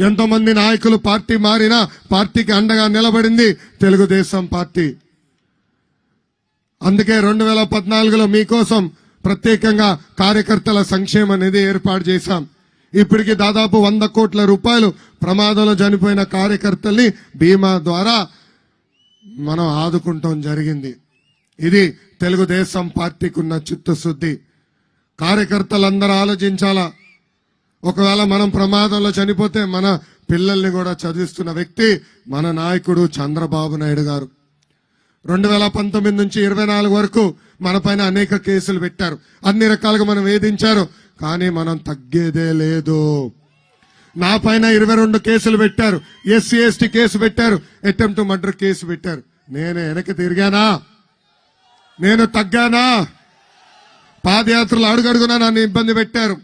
ఎంతో మంది నాయకులు పార్టీ మారినా పార్టీకి అండగా నిలబడింది తెలుగుదేశం పార్టీ. అందుకే 2014లో మీకోసం ప్రత్యేకంగా కార్యకర్తల సంక్షేమ నిధి ఏర్పాటు చేశాం. ఇప్పటికి దాదాపు 100 కోట్ల రూపాయలు ప్రమాదంలో చనిపోయిన కార్యకర్తల్ని బీమా ద్వారా మనం ఆదుకుంటాం జరిగింది. ఇది తెలుగుదేశం పార్టీకి ఉన్న చిత్తశుద్ధి. కార్యకర్తలందరూ ఆలోచించాలా. ఒకవేళ మనం ప్రమాదంలో చనిపోతే మన పిల్లల్ని కూడా చదివిస్తున్న వ్యక్తి మన నాయకుడు చంద్రబాబు నాయుడు గారు. 2019 నుంచి 24 వరకు మన పైన అనేక కేసులు పెట్టారు, అన్ని రకాలుగా మనం వేధించారు, కానీ మనం తగ్గేదే లేదు. నా పైన 22 కేసులు పెట్టారు, ఎస్సీ ఎస్టీ కేసు పెట్టారు, అటెంప్ట్ మర్డర్ కేసు పెట్టారు. నేను వెనక్కి తిరిగానా? నేను తగ్గానా? పాదయాత్రలు అడుగడుగునా నన్ను ఇబ్బంది పెట్టారు.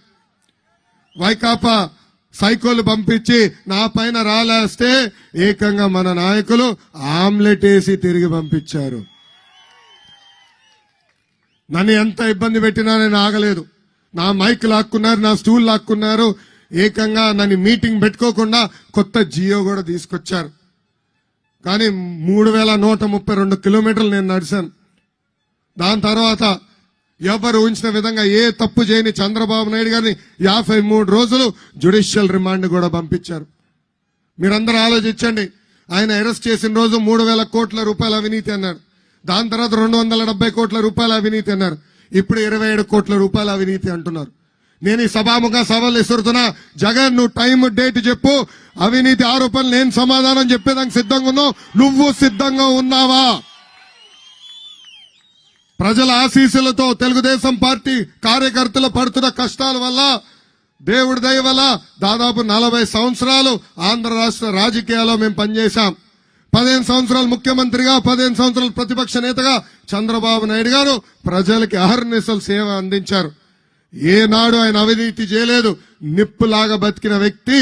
వైకాపా సైకోలు పంపించి నా పైన రాలేస్తే ఏకంగా మన నాయకులు ఆమ్లెట్ వేసి తిరిగి పంపించారు. నన్ను ఎంత ఇబ్బంది పెట్టినా నేను ఆగలేదు. నా మైక్ లాక్కున్నారు, నా స్టూల్ లాక్కున్నారు, ఏకంగా నన్ను మీటింగ్ పెట్టుకోకుండా కొత్త జియో కూడా తీసుకొచ్చారు. కానీ 3132 కిలోమీటర్లు నేను నడిచాను. దాని తర్వాత ఎవరు ఊహించిన విధంగా ఏ తప్పు చేయని చంద్రబాబు నాయుడు గారిని 53 రోజులు జ్యుడిషియల్ రిమాండ్ కూడా పంపించారు. మీరందరూ ఆలోచించండి. ఆయన అరెస్ట్ చేసిన రోజు 3000 కోట్ల రూపాయల అవినీతి అన్నాడు. దాని తర్వాత 270 కోట్ల రూపాయల అవినీతి అన్నారు. ఇప్పుడు 27 కోట్ల రూపాయల అవినీతి అంటున్నారు. నేను ఈ సభాముఖ సవాల్ ఇస్తున్నా, జగన్ నువ్వు టైం డేట్ చెప్పు, అవినీతి ఆరోపణలు నేను సమాధానం చెప్పేదానికి సిద్ధంగా ఉన్నావు. నువ్వు సిద్ధంగా ఉన్నావా? ప్రజల ఆశీస్సులతో తెలుగుదేశం పార్టీ కార్యకర్తలు పడుతున్న కష్టాల వల్ల, దేవుడి దయ వల్ల దాదాపు 40 సంవత్సరాలు ఆంధ్ర రాష్ట్ర రాజకీయాల్లో మేము పనిచేశాం. 15 సంవత్సరాలు ముఖ్యమంత్రిగా, 15 సంవత్సరాలు ప్రతిపక్ష నేతగా చంద్రబాబు నాయుడు గారు ప్రజలకి అహర్నిశలు సేవ అందించారు. ఏనాడు ఆయన అవినీతి చేయలేదు. నిప్పులాగా బతికిన వ్యక్తి.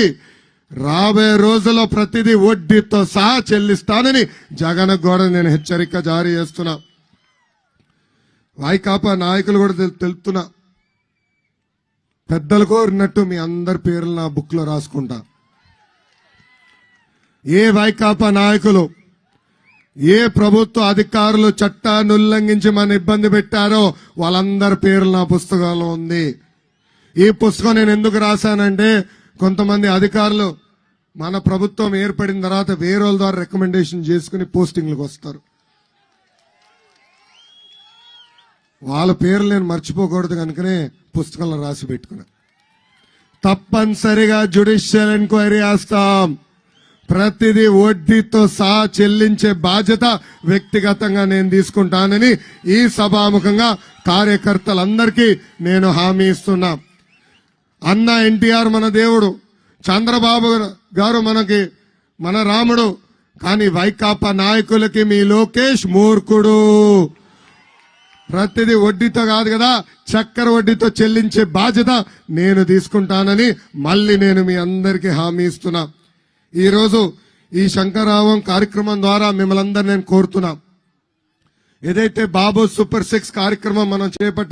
రాబోయే రోజుల్లో ప్రతిదీ వడ్డీతో సహా చెల్లిస్తానని జగన్ కూడా నేను హెచ్చరిక జారీ చేస్తున్నా. వైకాపా నాయకులు కూడా తెలుపుతున్నా, పెద్దలు కోరినట్టు మీ అందరి పేర్లు నా బుక్ లో రాసుకుంటా. ఏ వైకాపా నాయకులు, ఏ ప్రభుత్వ అధికారులు చట్టాన్ని ఉల్లంఘించి మన ఇబ్బంది పెట్టారో వాళ్ళందరి పేర్లు నా పుస్తకంలో ఉంది. ఈ పుస్తకం నేను ఎందుకు రాశానంటే, కొంతమంది అధికారులు మన ప్రభుత్వం ఏర్పడిన తర్వాత వేరే వాళ్ళ ద్వారా రికమెండేషన్ చేసుకుని పోస్టింగ్లకు వస్తారు. వాళ్ళ పేర్లు నేను మర్చిపోకూడదు కనుకనే పుస్తకంలో రాసి పెట్టుకున్నా. తప్పనిసరిగా జ్యుడిషియల్ ఎంక్వైరీ చేస్తాం. ప్రతిదీ వడ్డీతో సహా చెల్లించే బాధ్యత వ్యక్తిగతంగా నేను తీసుకుంటానని ఈ సభాముఖంగా కార్యకర్తలందరికీ నేను హామీ ఇస్తున్నా. అన్న ఎన్టీఆర్ మన దేవుడు, చంద్రబాబు గారు మన రాముడు, కానీ వైకాపా నాయకులకి మీ లోకేష్ మూర్ఖుడు. ప్రతిదీ వడ్డీతో కాదు కదా, చక్కెర వడ్డీతో చెల్లించే బాధ్యత నేను తీసుకుంటానని మళ్ళీ నేను మీ అందరికీ హామీ ఇస్తున్నా. ఈరోజు ఈ శంకరావం కార్యక్రమం ద్వారా మిమ్మల్ని అందరూ నేను కోరుతున్నా, ఏదైతే బాబు సూపర్ 6 కార్యక్రమం మనం చేపట్టాం,